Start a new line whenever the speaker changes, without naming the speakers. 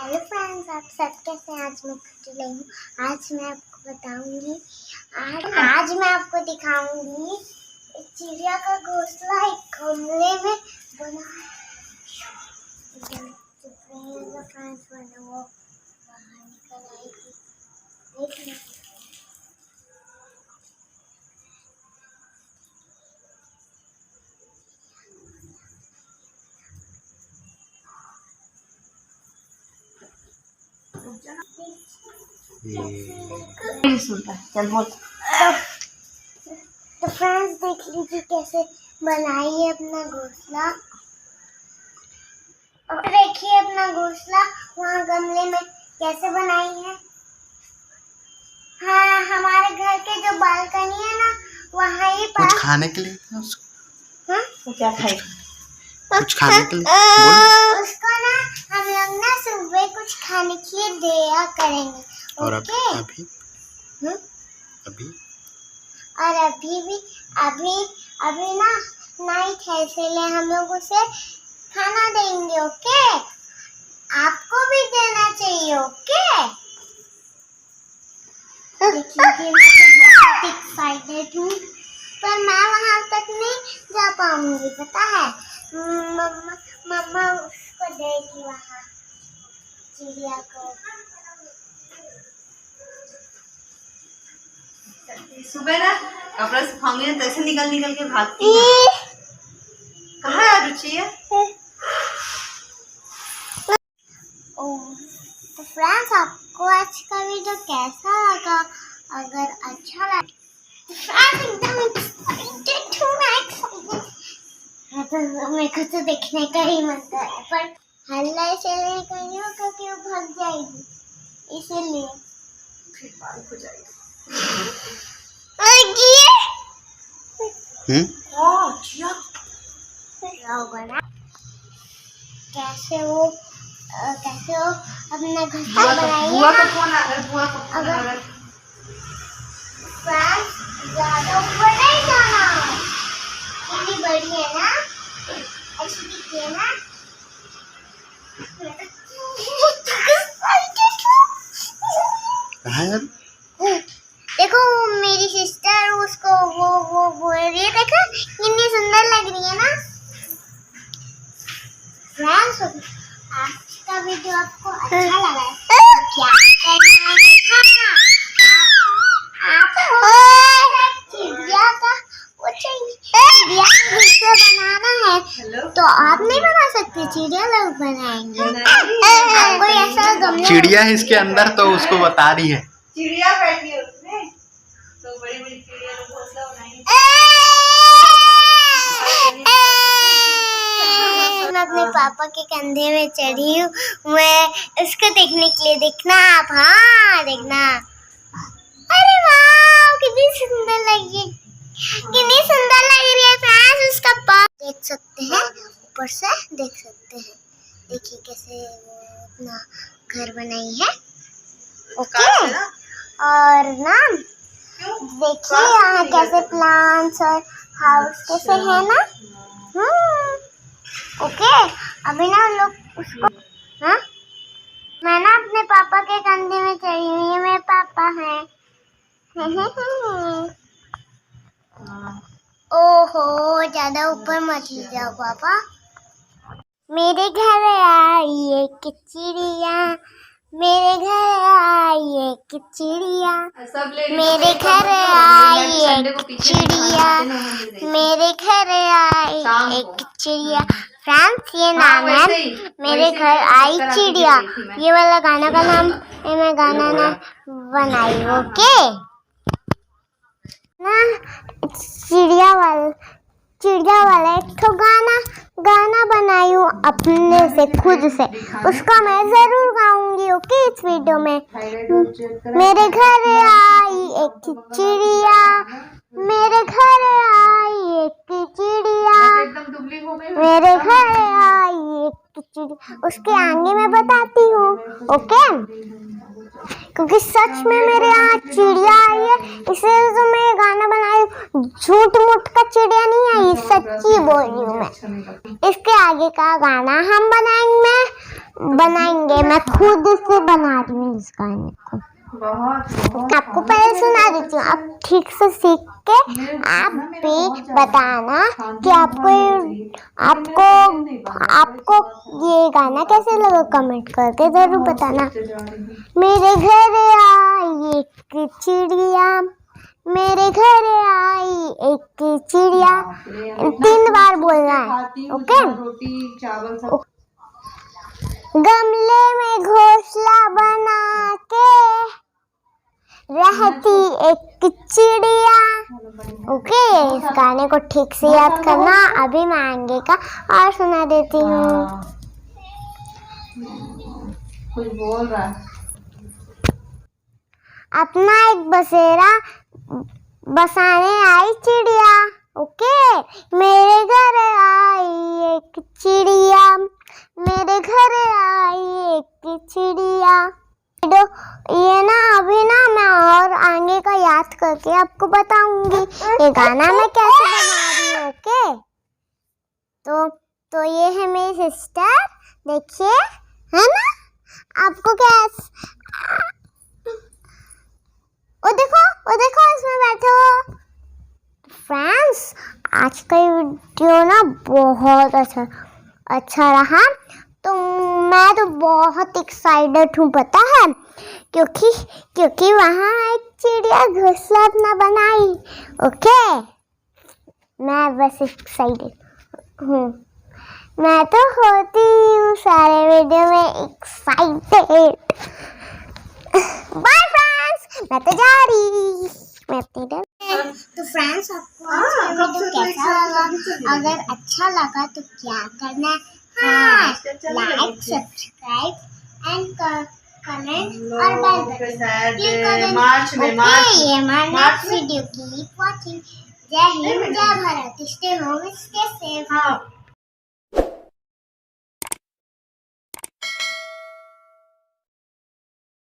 Hello friends, आप सब कैसे हैं? आज मैं खुद लाई हूँ। आज मैं आपको बताऊंगी, आज मैं आपको दिखाऊंगी एक चिड़िया का घोंसला एक गमले में बना फ्रेंड्स बना वो बाहर निकल आएगी। देख लो
चल बोल।
तो फ्रेंड्स देख लीजिए कैसे बनाई है अपना घोंसला। और देखिए अपना घोंसला वहाँ गमले में कैसे बनाई है। हाँ, हमारे घर के जो बालकनी है ना वहाँ ही
कुछ खाने के लिए उसको।
हाँ?
वो क्या खाएगा?
कुछ खाने के लिए बोलो।
उसको ना हम लोग ना सुबह कुछ खाने के लिए दिया करेंगे।
और
ओके?
अभी अभी
और अभी ना नाइट है, इसलिए हम लोग उसे खाना देंगे। ओके? आपको भी देना चाहिए। ओके? देखिए मैं तो बहुत एक्साइटेड हूँ, पर मैं वहाँ तक नहीं जा पाऊंगी। पता है मम्मा उसको देगी वहाँ चिड़िया को।
सुबह ना कपड़ा सुखाऊंगी ना तैसे निकल के भागती है। कहाँ है रुचि है?
तो फ्रेंड्स, आपको आज का वीडियो कैसा लगा? अगर अच्छा लगा तो मेरे को तो देखने का ही मन कर रहा है, पर हल्ला इसलिए कर रही हूँ क्योंकि वो भाग जाएगी, इसीलिए।
फिर पानी हो जाएगा।
क्या होगा ना, कैसे वो अपना घोंसला बनाई है ना। अगर फ्रेंड्स ज्यादा ऊपर नहीं जाना, इतनी बड़ी है ना, ऐसी दिखती है ना।
कहाँ है?
देखो मेरी सिस्टर उसको वो बोल रही है, देखो कितनी सुंदर लग रही है ना। फ्रेंड्स, आज का वीडियो आपको अच्छा लगा है तो क्या करना है? आपको चिड़िया का वो चाहिए, चिड़िया का घोंसला बनाना है तो आप नहीं बना सकते, चिड़िया लोग बनाएंगे। आपको ऐसा गमला,
चिड़िया है इसके अंदर तो उसको बता रही है।
चिड़िया बैठी है उसमें, तो बड़ी चिड़िया लोग घोंसला बनाएंगे।
मैं अपने पापा के कंधे में चढ़ी हूँ, मैं उसको देखने के लिए। देखना आप, हाँ देखना। अरे वाह, कितनी सुंदर लगी, कितनी सुंदर लग रही है फ्रेंड्स। उसका पाँव देख सकते हैं, ऊपर से देख सकते हैं। देखिए कैसे वो अपना घर बनाई है। ओके? और ना देखिए यहाँ कैसे प्लांट्स और हाउस कैसे है ना। ओके, अभी ना हम लोग उसको, हाँ मैं ना अपने पापा के कंधे में चढ़ी हुई है, मेरे पापा हैं। ओहो, ज्यादा ऊपर मत ले जाओ पापा। मेरे घर आई एक चिड़िया, मेरे घर आई एक चिड़िया, मेरे घर आई एक चिड़िया, मेरे घर आई एक चिड़िया। फ्रेंड्स, ये नाम है मेरे घर आई चिड़िया। ये वाला गाना का नाम मैं गाना ना बनाई। ओके ना, चिड़िया वाला एक तो गाना बनाई हूँ अपने से, खुद से। उसका मैं जरूर गाऊंगी। ओके, इस वीडियो में। मेरे घर आई एक चिड़िया, मेरे घर आई एक चिड़िया, मेरे घर आई एक चिड़िया। उसके आगे मैं बताती हूँ। ओके, क्योंकि सच में मेरे यहाँ चिड़िया आई है, इसलिए तो मैं ये गाना बनाई। झूठ मूठ का चिड़िया नहीं आई, सच्ची बोल रही हूँ मैं। इसके आगे का गाना हम बनाएंगे बनाएंगे। मैं खुद से बना रही हूँ इस गाने को। आपको पहले सुना देती हूँ, आप ठीक से सीख के आप भी बताना कि आपको ये गाना कैसे लगा। कमेंट करके जरूर बताना। मेरे घर आई एक चिड़िया, मेरे घर आई एक चिड़िया, 3 बार बोलना है, ओके। गमले में घोंसला बना के रहती एक चिड़िया, ओके। इस गाने को ठीक से याद करना। अभी मैं आगे का और सुना देती हूँ।
कुछ बोल रहा है।
अपना एक बसेरा बसाने आई चिड़िया, ओके। मेरे घर आई एक चिड़िया, मेरे घर आई एक चिड़िया। ये ना अभी ना मैं और आगे का याद करके आपको बताऊंगी ये गाना मैं कैसे बना रही हूँ, ओके। तो ये है मेरी सिस्टर, देखिए, है ना। आपको क्या वो देखो इसमें बैठे हो। फ्रेंड्स, आज का वीडियो ना बहुत अच्छा रहा। तो मैं तो बहुत एक्साइटेड हूँ, पता है, क्योंकि वहाँ एक चिड़िया घोंसला अपना बनाई, ओके। मैं बस एक्साइटेड हूँ। मैं तो होती हूँ सारे वीडियो में एक्साइटेड। बाय फ्रेंड्स, मैं तो जा रही, मैं अपनी तो फ्रेंड्स, आपको आज का वीडियो कैसा लगा? अगर अच्छा लगा तो क्या करना है? लाइक, सब्सक्राइब एंड कमेंट और बेल बटन क्लिक करें।
मार्च में
ये हमारा नेक्स्ट वीडियो। Keep watching. जय हिंद, जय Bharat. Stay home, stay safe.